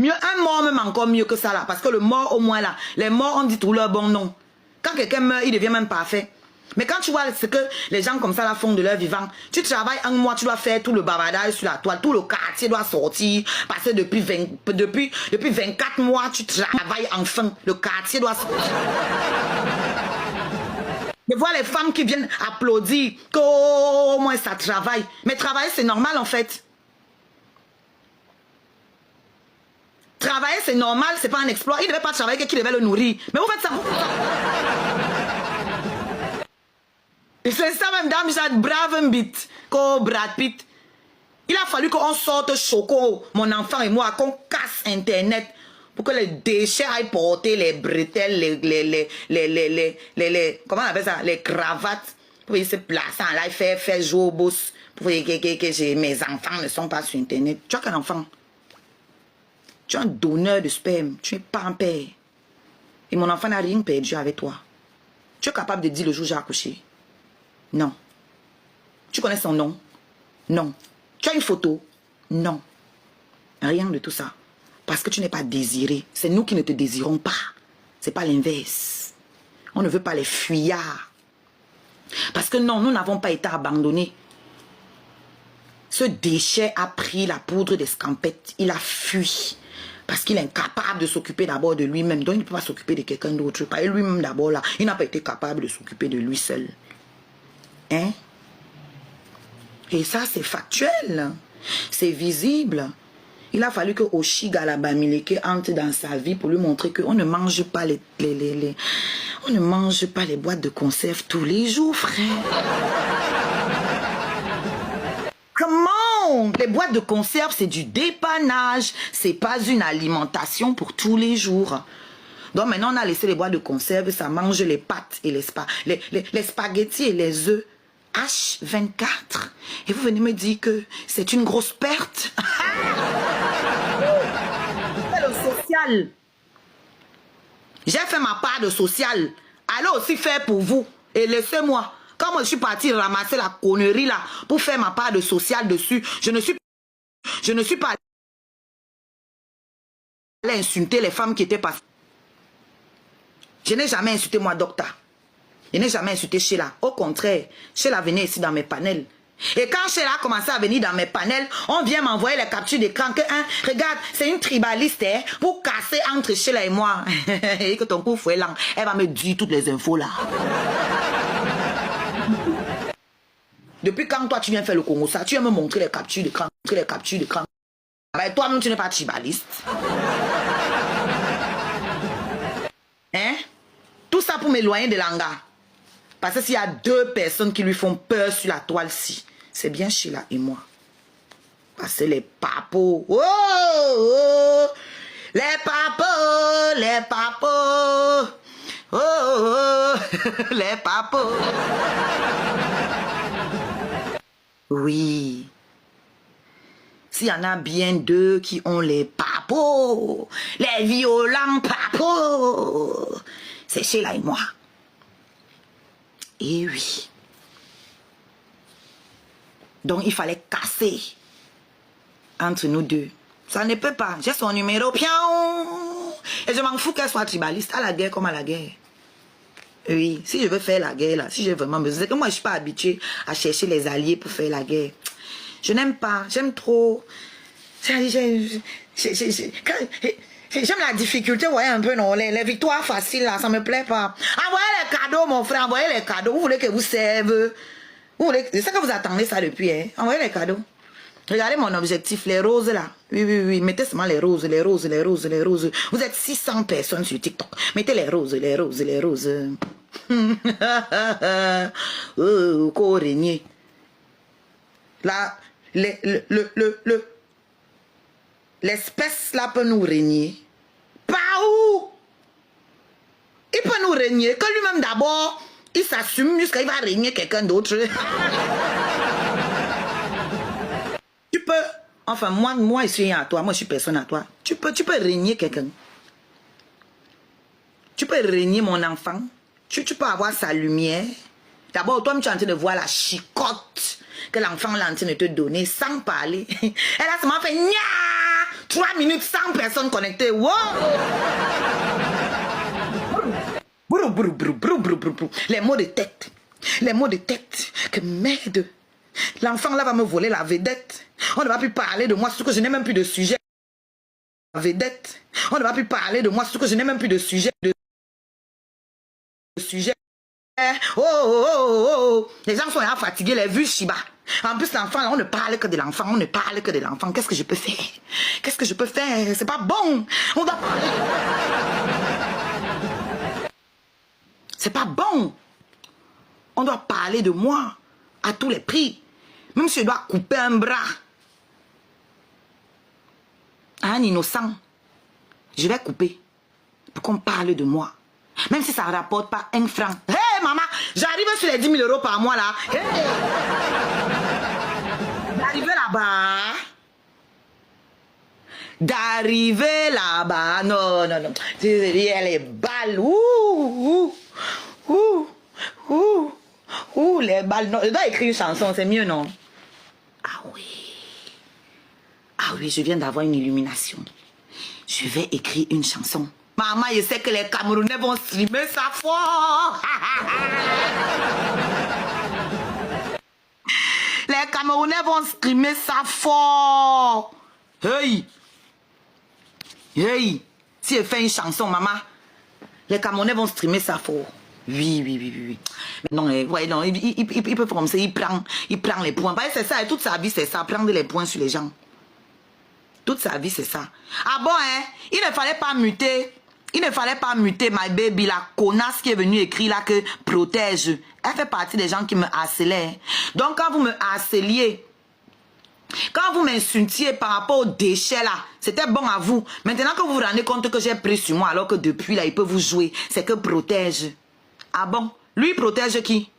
Mieux, un mort même encore mieux que ça là. Parce que le mort au moins là, les morts on dit tout leur bon nom. Quand quelqu'un meurt, il devient même parfait. Mais quand tu vois ce que les gens comme ça là font de leur vivant, tu travailles un mois, tu dois faire tout le bavardage sur la toile, tout le quartier doit sortir, parce que depuis 24 mois, tu travailles enfin, le quartier doit sortir. Je vois les femmes qui viennent applaudir, qu'au moins ça travaille. Mais travailler c'est normal en fait. Travailler c'est normal, c'est pas un exploit. Il ne devait pas travailler, qu'il devait le nourrir. Mais vous faites ça, c'est ça même, dame, j'ai brave un bit, comme Brad Pitt. Il a fallu qu'on sorte Choco, mon enfant et moi, qu'on casse Internet pour que les déchets aillent porter les bretelles, comment on appelle ça, les cravates, pour qu'ils se placent en live, faire jouer au boss, pour que mes enfants ne sont pas sur Internet. Tu as quel enfant? Tu es un donneur de sperme, tu n'es pas un père. Et mon enfant n'a rien perdu avec toi. Tu es capable de dire le jour où j'ai accouché? Non. Tu connais son nom? Non. Tu as une photo? Non. Rien de tout ça. Parce que tu n'es pas désiré. C'est nous qui ne te désirons pas. C'est pas l'inverse. On ne veut pas les fuyards. Parce que non, nous n'avons pas été abandonnés. Ce déchet a pris la poudre d'escampette. Il a fui. Parce qu'il est incapable de s'occuper d'abord de lui-même. Donc il ne peut pas s'occuper de quelqu'un d'autre. Pas lui-même d'abord là. Il n'a pas été capable de s'occuper de lui seul. Hein? Et ça, c'est factuel. C'est visible. Il a fallu que Oshi Galabamileke entre dans sa vie pour lui montrer qu'on ne mange pas on ne mange pas les boîtes de conserve tous les jours, frère. Comment? Les boîtes de conserve, c'est du dépannage. C'est pas une alimentation pour tous les jours. Donc maintenant, on a laissé les boîtes de conserve, ça mange les pâtes et les spaghettis et les œufs. H24. Et vous venez me dire que c'est une grosse perte. C'est le social. J'ai fait ma part de social. Allez aussi faire pour vous. Et laissez-moi. Quand moi je suis parti ramasser la connerie là pour faire ma part de social dessus, je ne suis pas allé insulter les femmes qui étaient passées. Je n'ai jamais insulté moi, docteur. Je n'ai jamais insulté Sheila. Au contraire, Sheila venait ici dans mes panels. Et quand Sheila a commencé à venir dans mes panels, on vient m'envoyer les captures d'écran que, hein, regarde, c'est une tribaliste, hein, pour casser entre Sheila et moi. Et que ton coup fouet lent, elle va me dire toutes les infos là. Depuis quand toi tu viens faire le Congo ça, tu viens me montrer les captures d'écran, Ben, toi-même tu n'es pas tribaliste. Hein? Tout ça pour m'éloigner de Langa. Parce que s'il y a deux personnes qui lui font peur sur la toile-ci, c'est bien Sheila et moi. Parce que les papos, oh, oh, les papos, oh, oh, les papos. Oui. S'il y en a bien deux qui ont les papos, les violents papos, c'est Sheila et moi. Et oui. Donc, il fallait casser entre nous deux. Ça ne peut pas. J'ai son numéro. Piaou. Et je m'en fous qu'elle soit tribaliste. À la guerre comme à la guerre. Oui. Si je veux faire la guerre, là, si j'ai vraiment besoin. C'est que moi, je ne suis pas habituée à chercher les alliés pour faire la guerre. Je n'aime pas. J'aime trop. J'aime la difficulté, vous voyez un peu, non, les victoires faciles, là, ça me plaît pas. Envoyez les cadeaux, mon frère, envoyez les cadeaux. Vous voulez que vous serve. C'est ça que vous attendez ça depuis, hein. Envoyez les cadeaux. Regardez mon objectif, les roses, là. Oui, oui, oui, mettez seulement les roses, les roses, les roses, les roses. Vous êtes 600 personnes sur TikTok. Mettez les roses, les roses, les roses. Oh, qu'au régner. Là, l'espèce là peut nous régner. Pas où? Il peut nous régner que lui-même d'abord, il s'assume jusqu'à il va régner quelqu'un d'autre. Tu peux, enfin moi je suis à toi, moi je suis personne à toi. Tu peux régner quelqu'un. Tu peux régner mon enfant. Tu peux avoir sa lumière. D'abord, toi, tu es en train de voir la chicotte que l'enfant est en train de te donner sans parler. Elle a seulement fait nya. 3 minutes, 100 personnes connectées. Wow! Les mots de tête. Les mots de tête. Que merde. L'enfant là va me voler la vedette. On ne va plus parler de moi, surtout que je n'ai même plus de sujet. La vedette. On ne va plus parler de moi, surtout que je n'ai même plus de sujet. Oh, oh, oh, oh. Les gens sont là fatigués, les vues Shiba. En plus, l'enfant, là, on ne parle que de l'enfant. On ne parle que de l'enfant. Qu'est-ce que je peux faire? Qu'est-ce que je peux faire? C'est pas bon. On doit parler. C'est pas bon. On doit parler de moi à tous les prix. Même si je dois couper un bras à un innocent, je vais couper pour qu'on parle de moi. Même si ça ne rapporte pas 1 franc. Hé, hey, maman, j'arrive sur les 10 000 € par mois là. Hey. D'arriver là-bas. D'arriver là-bas. Non, non, non. Elle est balles. Ouh, ouh, ouh, ouh, les balles. Non, je dois écrire une chanson, c'est mieux, non? Ah oui. Ah oui, je viens d'avoir une illumination. Je vais écrire une chanson. Maman, je sais que les Camerounais vont streamer ça fort. Les Camerounais vont streamer ça fort. Hey. Hey. Si je fais une chanson, maman, les Camerounais vont streamer ça fort. Oui, oui, oui, oui. Mais non, ouais, non, il peut comme ça, il prend les points. C'est ça, et toute sa vie, c'est ça, prendre les points sur les gens. Toute sa vie, c'est ça. Ah bon, hein? Il ne fallait pas muter. Il ne fallait pas muter my baby, la connasse qui est venue écrire là que protège. Elle fait partie des gens qui me harcelaient. Donc quand vous me harceliez, quand vous m'insultiez par rapport aux déchets là, c'était bon à vous. Maintenant que vous vous rendez compte que j'ai pris sur moi alors que depuis là, il peut vous jouer, c'est que protège. Ah bon? Lui protège qui?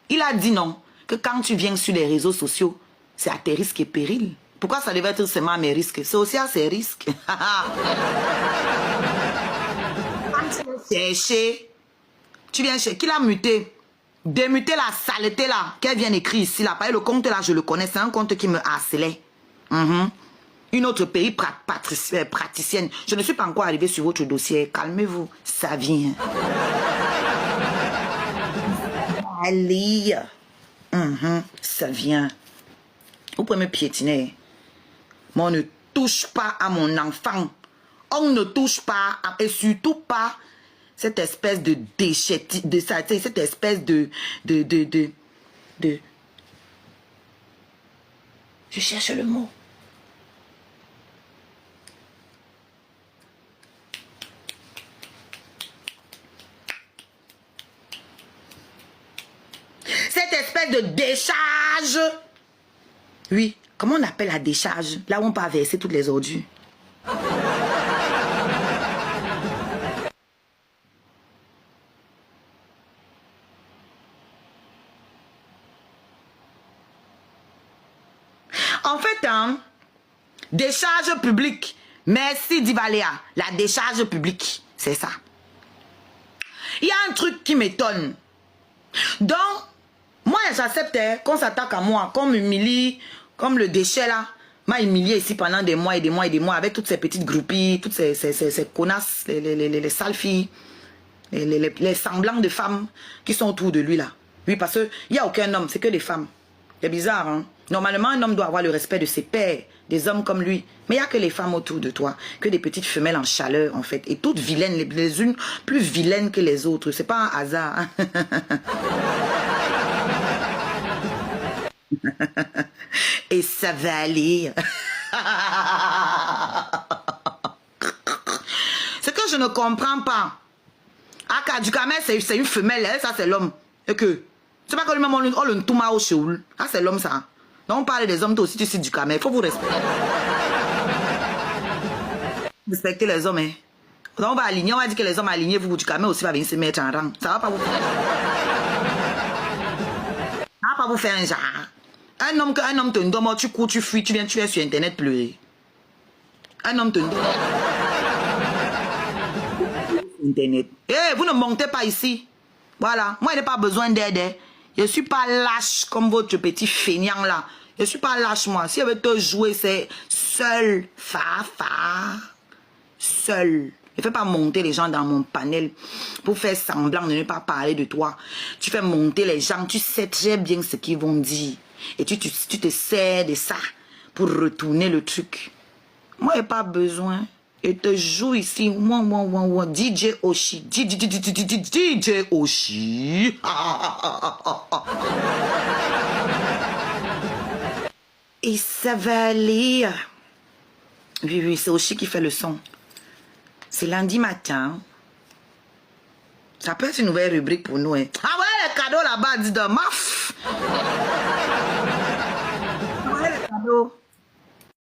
Il a dit non, que quand tu viens sur les réseaux sociaux, c'est à tes risques et périls. Pourquoi ça devait être seulement à mes risques? C'est aussi à ses risques. Tu viens chercher. Qui l'a muté? Démuter la saleté là, qu'elle vient écrire ici là. Le compte là, je le connais. C'est un compte qui me harcelait. Une autre pays praticienne. Je ne suis pas encore arrivée sur votre dossier. Calmez-vous. Ça vient. Allez. Ça vient. Vous pouvez me piétiner. Mais on ne touche pas à mon enfant. On ne touche pas, et surtout pas cette espèce de déchet, cette espèce de... Je cherche le mot. Cette espèce de décharge. Oui, comment on appelle la décharge? Là où on peut verser toutes les ordures. En fait, hein, décharge publique. Merci Divaléa. La décharge publique, c'est ça. Il y a un truc qui m'étonne. Donc, moi, j'accepte qu'on s'attaque à moi, qu'on m'humilie, comme le déchet là. M'a humilié ici pendant des mois et des mois et des mois avec toutes ces petites groupies, toutes ces connasses, les sales filles, les semblants de femmes qui sont autour de lui là. Oui, parce qu'il n'y a aucun homme, c'est que des femmes. C'est bizarre, hein? Normalement, un homme doit avoir le respect de ses pairs, des hommes comme lui. Mais il n'y a que les femmes autour de toi, que des petites femelles en chaleur, en fait. Et toutes vilaines, les unes plus vilaines que les autres. C'est pas un hasard. Hein? Et ça va aller. Ce que je ne comprends pas. Aka Dukamel, c'est une femelle, hein? Ça c'est l'homme. Et que, c'est pas que lui-même on le touma au cheoul. Ah, c'est l'homme ça. Donc on parle des hommes, toi aussi tu sais Dukamel. Il faut vous respecter. Respectez les hommes, hein. Donc on va aligner, on va dire que les hommes alignés, vous Dukamel aussi va venir se mettre en rang. Ça va pas vous faire. Ça va pas vous faire un genre. Un homme te donne, tu cours, tu fuis, tu viens sur internet pleurer. Un homme te donne. Internet. Eh, vous ne montez pas ici. Voilà. Moi, je n'ai pas besoin d'aide. Je ne suis pas lâche comme votre petit feignant là. Je suis pas lâche, moi. Si elle veut te jouer, c'est seul. Seul. Ne fais pas monter les gens dans mon panel pour faire semblant de ne pas parler de toi. Tu fais monter les gens, tu sais très bien ce qu'ils vont dire. Et tu te sers de ça pour retourner le truc. Moi, j'ai pas besoin. Et te joue ici. DJ Oshi. DJ Oshi. Et ça va aller. Oui, c'est Oshi qui fait le son. C'est lundi matin. Ça peut être une nouvelle rubrique pour nous. Hein. Ah ouais, les cadeaux là-bas, dis donc, maf. Ouais, les cadeaux.